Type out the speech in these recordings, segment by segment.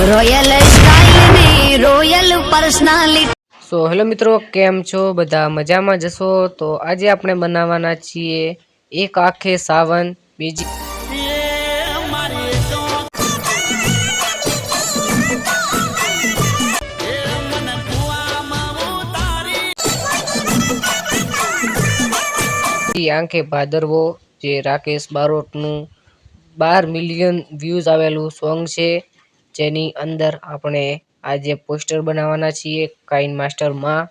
Royal style ને royal personality. So hello મિત્રો, કેમ છો બધા? મજામાં જશો? તો આજે આપણે બનાવવાના છીએ એક આંખે સાવન બીજી આંખે ભાદરવો, જે રાકેશ બારોટનું 12 મિલિયન વ્યૂઝ આવેલું સોંગ છે, જેની અંદર આપણે આજે પોસ્ટર બનાવવાના છીએ કાઇન માસ્ટરમાં।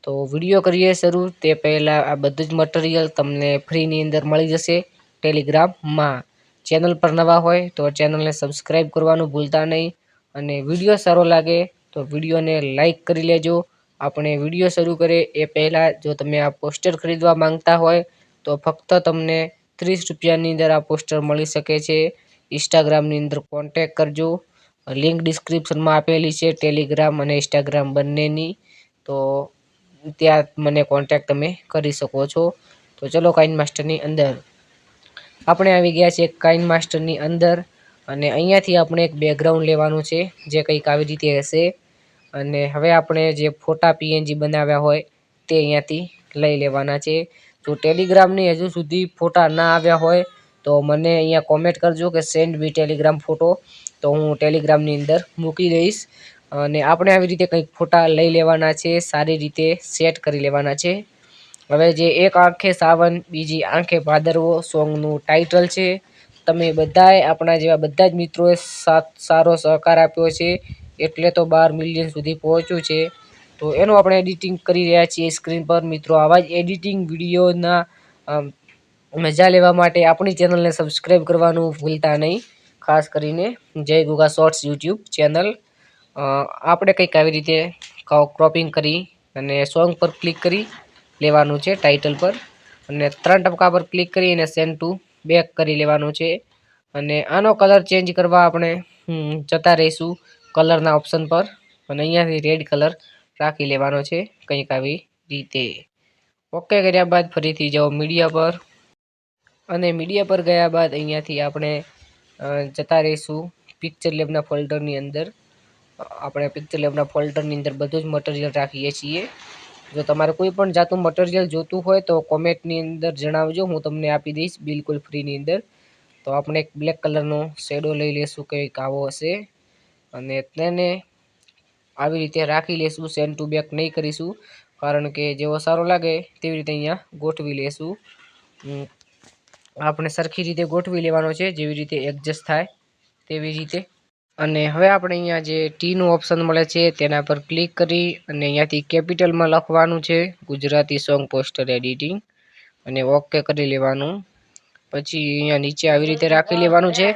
તો વિડીયો કરીએ શરૂ તે પહેલાં આ બધું જ મટીરિયલ તમને ફ્રીની અંદર મળી જશે ટેલિગ્રામમાં। ચેનલ પર નવા હોય તો ચેનલને સબસ્ક્રાઈબ કરવાનું ભૂલતા નહીં, અને વિડીયો સારો લાગે તો વિડીયોને લાઈક કરી લેજો। આપણે વિડીયો શરૂ કરીએ એ પહેલાં જો તમે આ પોસ્ટર ખરીદવા માંગતા હોય તો ફક્ત તમને 30 રૂપિયાની અંદર આ પોસ્ટર મળી શકે છે। ઇન્સ્ટાગ્રામની અંદર કોન્ટેક કરજો, લિંક ડિસ્ક્રિપ્શનમાં આપેલી છે ટેલિગ્રામ અને ઇન્સ્ટાગ્રામ બંનેની, તો ત્યાં મને કોન્ટેક તમે કરી શકો છો। તો ચલો કાઇન માસ્ટરની અંદર આપણે આવી ગયા છે કાઇન માસ્ટરની અંદર, અને અહીંયાથી આપણે એક બેકગ્રાઉન્ડ લેવાનું છે જે કંઈક આવી રીતે હશે, અને હવે આપણે જે ફોટા પીએનજી બનાવ્યા હોય તે અહીંયાથી લઈ લેવાના છે। જો ટેલિગ્રામની હજુ સુધી ફોટા ના આવ્યા હોય તો મને અહીંયા કોમેન્ટ કરજો કે સેન્ડ મી ટેલિગ્રામ ફોટો, તો હું ટેલિગ્રામની અંદર મૂકી દઈશ। અને આપણે આવી રીતે કંઈક ફોટા લઈ લેવાના છે, સારી રીતે સેટ કરી લેવાના છે। હવે જે એક આંખે સાવન બીજી આંખે ભાદરવો સોંગનું ટાઇટલ છે, તમે બધાએ આપણા જેવા બધા જ મિત્રોએ સારો સહકાર આપ્યો છે, એટલે તો 12 મિલિયન સુધી પહોંચ્યું છે। તો એનું આપણે એડિટિંગ કરી રહ્યા છીએ સ્ક્રીન પર મિત્રો। આવા જ એડિટિંગ વિડીયોના મજા લેવા માટે આપણી ચેનલને સબસ્ક્રાઈબ કરવાનું ભૂલતા નહીં, ખાસ કરીને જય ગુગા શોર્ટ્સ યુટ્યુબ ચેનલ। આપણે કંઈક આવી રીતે ક્રોપિંગ કરી અને સોંગ પર ક્લિક કરી લેવાનું છે ટાઇટલ પર, અને 3 ટપકા પર ક્લિક કરી અને સેન્ડ ટુ બેક કરી લેવાનું છે। અને આનો કલર ચેન્જ કરવા આપણે જતા રહીશું કલરના ઓપ્શન પર, અને અહીંયાથી રેડ કલર રાખી લેવાનો છે કંઈક આવી રીતે। ઓકે કર્યા બાદ ફરીથી જાઓ મીડિયા પર, અને મીડિયા પર ગયા બાદ અહીંયાથી આપણે જતા રહીશું પિક્ચર લેબના ફોલ્ડરની અંદર। આપણે પિક્ચર લેબના ફોલ્ડરની અંદર બધું જ મટીરિયલ રાખીએ છીએ। જો તમારે કોઈ પણ જાતનું મટીરિયલ જોતું હોય તો કોમેન્ટની અંદર જણાવજો, હું તમને આપી દઈશ બિલકુલ ફ્રીની અંદર। તો આપણે એક બ્લેક કલરનો શેડો લઈ લેશું, કંઈક આવો હશે, અને તેને આવી રીતે રાખી લેશું, સેન્ડ ટુ બેક નહીં કરીશું, કારણ કે જેવો સારો લાગે તેવી રીતે અહીંયા ગોઠવી લેશું। આપણે સરખી રીતે ગોઠવી લેવાનો છે, જેવી રીતે એડજસ્ટ થાય તેવી રીતે। અને હવે આપણે અહીંયા જે ટીનું ઓપ્શન મળે છે તેના પર ક્લિક કરી અને અહીંયાથી કેપિટલમાં લખવાનું છે ગુજરાતી સોંગ પોસ્ટર એડિટિંગ, અને ઓકે કરી લેવાનું। પછી અહીંયા નીચે આવી રીતે રાખી લેવાનું છે।